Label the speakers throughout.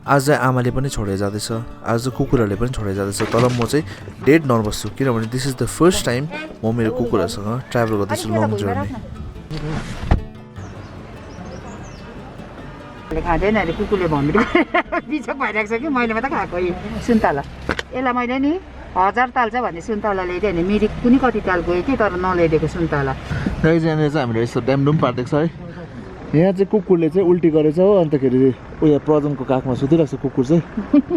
Speaker 1: आज चाहिँ आमाले पनि छोडेर जाँदैछ, आज कुकुरहरूले पनि छोडेर जाँदैछ। तर म चाहिँ डेड नर्भस छु किनभने this is the first time म मेरो कुकुरहरूसँग ट्राभल गर्दैछु लङ जर्नी।
Speaker 2: खाँदैन अरे कुकुरले भमिट बिचक भइरहेको छ कि मैले मात्रै खाएको सुन्तला। यसलाई मैले नि 1000 ताल छ भन्ने सुन्तला ल्याइदिएँ भने मिरिक पनि कति ताल गयो कि तर नल्याइदिएको सुन्तला।
Speaker 1: यहाँनिर चाहिँ हामीले यस्तो ड्यामडुम पारिदिएको छ है। यहाँ चाहिँ कुकुरले चाहिँ उल्टी गरेछ हो, अन्तखेरि उयो प्रजनको काखमा सुतिरहेको छ कुकुर चाहिँ।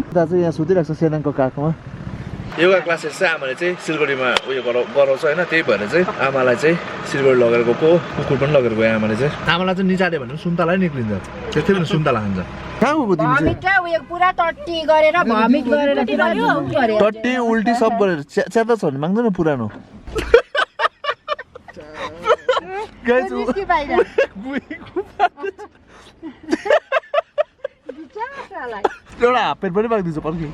Speaker 1: उता चाहिँ यहाँ सुतिरहेको छ सेनाङको काखमा। योगा क्लासेस चाहिँ आमाले चाहिँ सिलगढीमा उयो गराउँछ होइन, त्यही भएर चाहिँ आमालाई चाहिँ सिलगढी लगेर गएको, कुकुर पनि लगेर गयो आमाले चाहिँ। आमालाई चाहिँ निचाल्यो भने सुन्तला निक्लिन्छ, त्यस्तै पनि सुन्तला खान्छ। कहाँ गएको तिमी चाहिँ?
Speaker 2: उयो पुरा टट्टी गरेर भमिट गरेर
Speaker 1: टट्टी उल्टी सब गरेर च्याता छ भने माग्दैन पुरानो। एउटा हाफ पेन्ट पनि माग्दिन्छ पर्खि।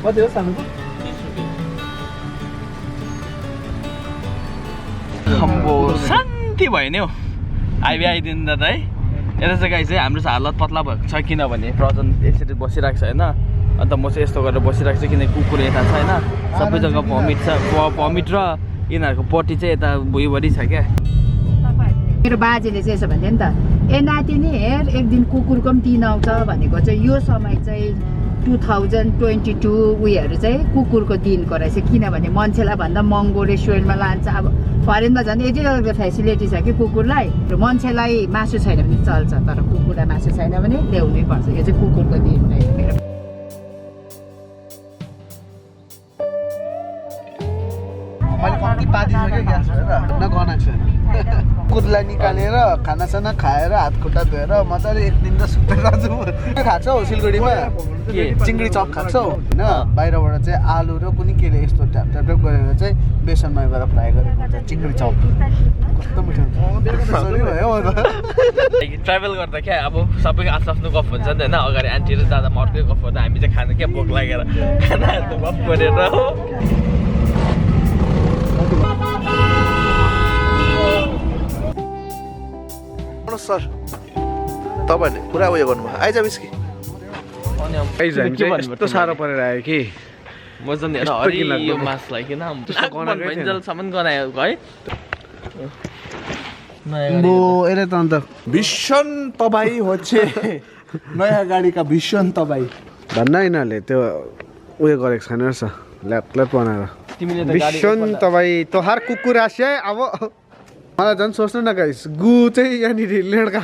Speaker 1: कति हो सानोको?
Speaker 3: अम्बो शान्ति भयो नि हौ आइदिँदा त है। यता चाहिँ गाई चाहिँ हाम्रो चाहिँ हालत पत्ला भएको छ किनभने प्रजन एकचोटि बसिरहेको छ होइन। अन्त म चाहिँ यस्तो गरेर बसिरहेको छु किनकि कुकुर यता छ होइन, सबै जग्गा भमिट छ। भमिट र यिनीहरूको पट्टी चाहिँ यता भुइँभरि छ क्या।
Speaker 2: मेरो बाजेले चाहिँ यसो भन्थ्यो नि त, ए नाति नि हेर एक दिन कुकुरको पनि दिन आउँछ भनेको चाहिँ यो समय चाहिँ 2022 उयोहरू चाहिँ कुकुरको दिनको रहेछ। किनभने मान्छेलाई भन्दा महँगो रेस्टुरेन्टमा लान्छ। अब फरेनमा झन् यति डरको फेसिलिटी छ कि कुकुरलाई, मान्छेलाई मासु छैन भने चल्छ तर कुकुरलाई मासु छैन भने ल्याउनै पर्छ। यो चाहिँ कुकुरको दिन रहेछ मेरो।
Speaker 4: मैले कम्ती पादिसकेँ ग्यास भएर नगनाएको छैन। कुकुरलाई निकालेर खानासाना खाएर हात खुट्टा धोएर मजाले एक दिन त सुतेर जान्छु। के खान्छ हौ सिलगढीमा? चिङ्गडी चप खान्छ हौ होइन। बाहिरबाट चाहिँ आलु र कुनै केले यस्तो ट्याप ट्याप ट्याप गरेर चाहिँ बेसनमा गरेर फ्राई गरेको हुन्छ चिङ्गडी चप। कस्तो मिठो हुन्छ।
Speaker 3: ट्राभल गर्दा क्या अब सबैको आफ्नो गफ हुन्छ नि त होइन। अगाडि आन्टी र दादा अर्कै गफ गर्दा हामी चाहिँ खानु क्या भोक लागेर खानाहरूको गफ गरेर हो।
Speaker 1: सर तपाईँहरूले पुरा उयो गर्नुभयो, आइज बिस्की।
Speaker 4: यस्तो साह्रो परेर आयो कि
Speaker 3: म चाहिँ यो मासलाई किन भइन्जेलसम्म गनायो है।
Speaker 4: यसले त अन्त
Speaker 1: भीषण तबाही होच्छे नयाँ गाडीका भीषण तबाही
Speaker 4: भन्न यिनीहरूले त्यो उयो गरेको छैन रहेछ ल्याप बनाएर।
Speaker 3: तिमीले
Speaker 4: भीषण तपाईँ तोहार कुकुर आस्या अब मलाई झन् सोच्नु न गाइस, गु चाहिँ यहाँनिर लेड्का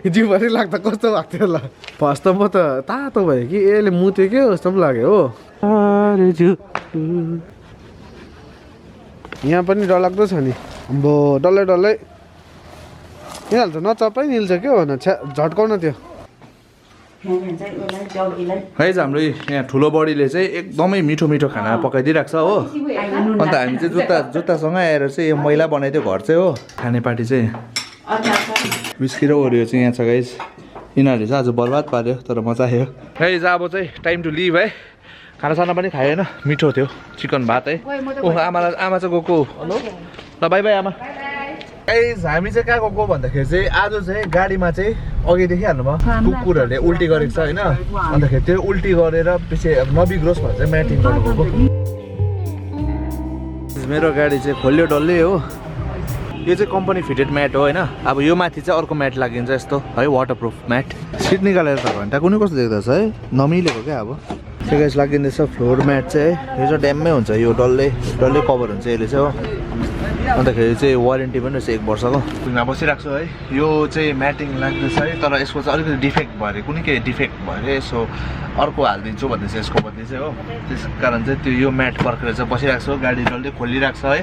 Speaker 4: जिउभरि लाग्दा कस्तो भएको थियो होला। फर्स्ट त म त तातो भयो कि यसले मुत्यो के जस्तो पनि लाग्यो हो। यहाँ पनि डरलाग्दो छ नि। अम्बो डल्लै डल्लै यिनीहरू त नचप्पै निल्छ के हो न, झट्काउन त्यो
Speaker 1: है। हाम्रो यहाँ ठुलो बडीले चाहिँ एकदमै मिठो मिठो खाना पकाइदिइरहेको छ हो। अन्त हामी चाहिँ जुत्तासँग आएर चाहिँ यो मैला बनाइदियो घर चाहिँ हो। खाने पार्टी चाहिँ विस्की र ओरियो चाहिँ यहाँ छ गाइस। यिनीहरूले चाहिँ आज बर्बाद पार्यो तर मजा आयो गाइस। अब चाहिँ टाइम टु लिभ है। खानासाना पनि खायो होइन, मिठो थियो चिकन भात है। ओहो आमा चाहिँ गएको ल, बाई बाई आमा। गाइस हामी चाहिँ कहाँ गएको भन्दाखेरि चाहिँ आज चाहिँ गाडीमा चाहिँ अघि देखिहाल्नुभयो कुकुरहरूले उल्टी गरेको छ होइन। अन्तखेरि त्यो उल्टी गरेर पछि नबिग्रोस् भनेर चाहिँ म्याटिङ गर्नु गएको। मेरो गाडी चाहिँ खोल्यो डल्लै हो। यो चाहिँ कम्पनी फिटेड म्याट हो होइन। अब यो माथि चाहिँ अर्को म्याट लागिन्छ यस्तो है, वाटरप्रुफ म्याट। सिट निकालेर त घन्टा कुनै कस्तो देख्दछ है, नमिलेको क्या। अब चाहिँ गाइस लागिँदैछ फ्लोर म्याट चाहिँ। यो चाहिँ ड्याममै हुन्छ, यो डल्लै डल्लै कभर हुन्छ यसले चाहिँ हो। अन्तखेरि चाहिँ वारेन्टी पनि रहेछ 1 वर्षको। घुममा बसिरहेको छु है। यो चाहिँ म्याटिङ लाग्दैछ है, तर यसको चाहिँ अलिकति डिफेक्ट भयो अरे, कुनै के डिफेक्ट भयो अरे। यसो अर्को हालिदिन्छु भन्दैछ यसको बदली चाहिँ हो। त्यस कारण चाहिँ त्यो यो म्याट पर्खेर चाहिँ बसिरहेको छु। गाडी डल्लै खोलिरहेको छ है।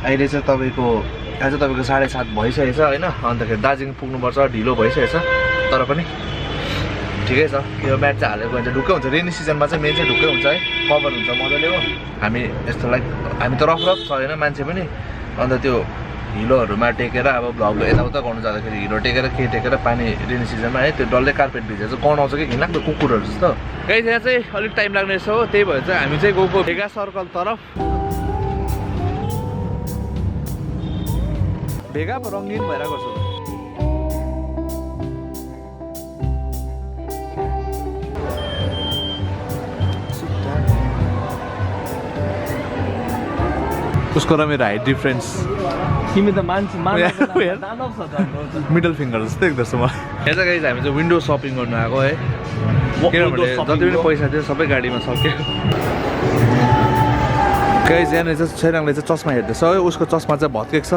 Speaker 1: अहिले चाहिँ तपाईँको 7:30 भइसकेको छ होइन। अन्तखेरि दार्जिलिङ पुग्नुपर्छ, ढिलो भइसकेको छ तर पनि ठिकै छ। यो म्याट चाहिँ हालेको भने चाहिँ ढुक्कै हुन्छ। रेनी सिजनमा चाहिँ मेन चाहिँ ढुक्कै हुन्छ है, कभर हुन्छ मजाले हो। हामी यस्तो लाइक हामी त रफ छ होइन मान्छे पनि। अन्त त्यो हिलोहरूमा टेकेर अब भ्लग यताउता गर्नु जाँदाखेरि हिलो टेकेर के टेकेर पानी रेनी सिजनमा है त्यो डल्लै कार्पेट भिजेर चाहिँ गनाउँछ कि घिनलाग्दो कुकुरहरू जस्तो। गाइस यहाँ चाहिँ अलिक टाइम लाग्ने रहेछ हो। त्यही भएर चाहिँ हामी चाहिँ गएको भेगा सर्कल तरफ। भेगा रङ्गिन भइरहेको छ। उसको र मेरो हाइट डिफ्रेन्स
Speaker 3: तिमी त मान्छे
Speaker 1: Yeah.
Speaker 3: दानव छ त
Speaker 1: मिडल फिङ्गर जस्तै देख्दछ मलाई यहाँ चाहिँ गाइज हामी चाहिँ विन्डो सपिङ गर्नु आएको है किनभने जति पनि पैसा थियो सबै गाडीमा सक्यो गाइज यहाँनिर चाहिँ छैराङले चाहिँ चस्मा हेर्दैछ है उसको चस्मा चाहिँ भत्केको छ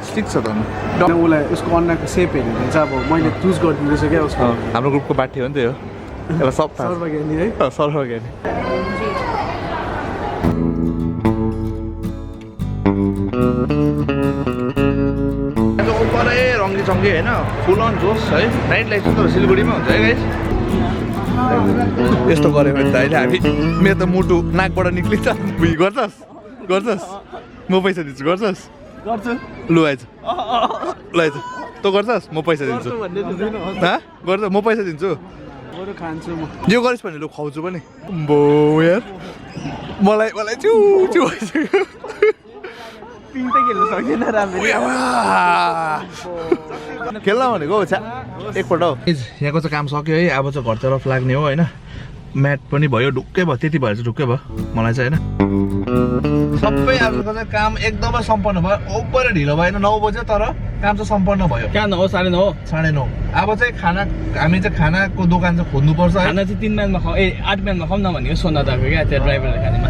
Speaker 1: स्टिक छ त
Speaker 4: उसलाई उसको अन्डाको सेप हेरेर चाहिँ अब मैले चुज गरिदिँदैछु क्या उसको
Speaker 1: हाम्रो ग्रुपको बाटी हो नि त यो यसलाई सब थाहा
Speaker 4: सर्वज्ञानी है
Speaker 1: सर्वज्ञानी उपरै रङ्गी चङ्गी होइन फुल अन जोस है नाइट लाइफ चाहिँ तर सिलगढीमा हुन्छ है गाइस यस्तो गऱ्यो भने त अहिले हामी मेरो त मुटु नाकबाट निक्लिन्छ गर्छस् गर्छस् म पैसा दिन्छु गर्छस्
Speaker 3: गर्छु
Speaker 1: लु आइज ल आइज तँ गर्छस् म पैसा दिन्छु गर्छ म पैसा दिन्छु
Speaker 4: बरु खान्छु म
Speaker 1: यो गरिस् भने लु खुवाउँछु पनि बो यार मलाई मलाई छु छु भइसक्यो
Speaker 3: पिङ त खेल्नु सक्दैन राम्ररी
Speaker 1: खेल्न भनेको छ्या एकपल्ट हौ यहाँको चाहिँ काम सक्यो है अब चाहिँ घरतर्फ लाग्ने हो होइन म्याट पनि भयो ढुक्कै भयो त्यति भएर चाहिँ ढुक्कै भयो मलाई चाहिँ होइन सबै आजको चाहिँ काम एकदमै सम्पन्न भयो ओभर ढिलो भएन 9 बजे तर काम चाहिँ सम्पन्न भयो
Speaker 3: कहाँ 9 9:30
Speaker 1: 9:30 अब चाहिँ खाना हामी चाहिँ खानाको दोकान चाहिँ खोज्नुपर्छ है
Speaker 3: खाना चाहिँ 3 माइलमा खाऊ 8 माइलमा खाऊ न भनेको सोनादाको क्या त्यो ड्राइभरले खानेमा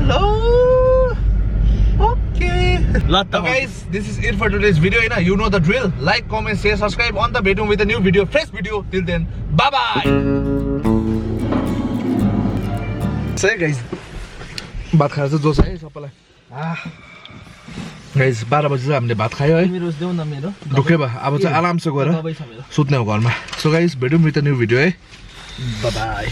Speaker 1: ल त guys this is it for today's video हैन you know the drill like comment share subscribe अन्त भेटौँ with a new video fresh video till then bye bye सही गाइस भात खाएर चाहिँ जोस है सबैलाई गाइस 12 बजे चाहिँ हामीले भात खायो है
Speaker 3: मेरो देऊ न मेरो
Speaker 1: ढुक्कै भयो अब चाहिँ आरामसे गएर सुत्ने हो घरमा सो गाइस भेटौँ विथ अ न्यू भिडियो है
Speaker 3: बाय बाय